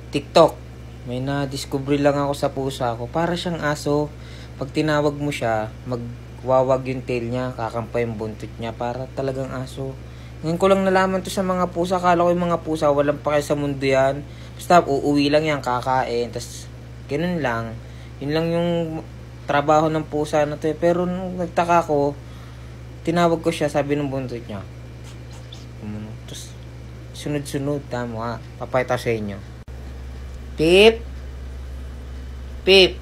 TikTok. May na-discover lang ako sa pusa ko. Para siyang aso. Pag tinawag mo siya, magwawag yung tail niya, kakampa yung buntot niya. Para talagang aso. Ngayon ko lang nalaman to sa mga pusa. Akala ko yung mga pusa, walang pake sa mundo yan. Basta uuwi lang yan, kakain. Tapos, ganun lang. Yun lang yung trabaho ng pusa na to. Pero nung nagtaka ko, tinawag ko siya, sabi ng buntot niya. Tapos, sunod-sunod, tama. Papayta sa inyo. Pip! Pip!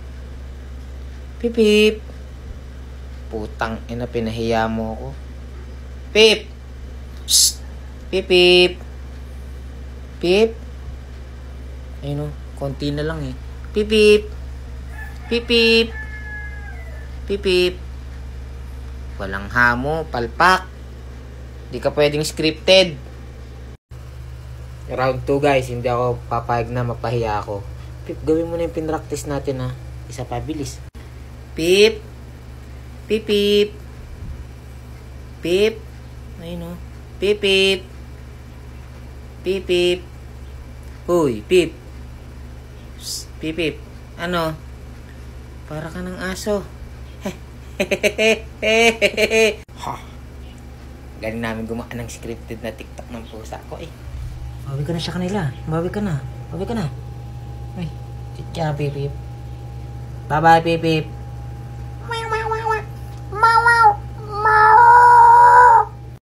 Pip, pip! Putang ina, pinahiya mo ako. Pip! Shhh! Pip, pip! Pip! Ayun o, konti na lang eh. Pip, pip! Pip, pip! Pip, pip! Walang hamo, palpak! Di ka pwedeng scripted. Round 2 guys, hindi ako papayag na mapahiya ako. Pip, gawin mo na yung pinractice natin ha. Isa pa, bilis. Pip! Pip, pip! Pip! Ayun o. Pip, pip! Pip, pip! Uy, pip! Psst, pip, pip! Ano? Para ka ng aso. Ha! Galing namin gumawa ng scripted na TikTok ng pusa ko eh. Bawi ka na sa kanila. Bawi ka na. Bawi ka na. Ay, titya, pip, pip. Bye-bye, pip, pip.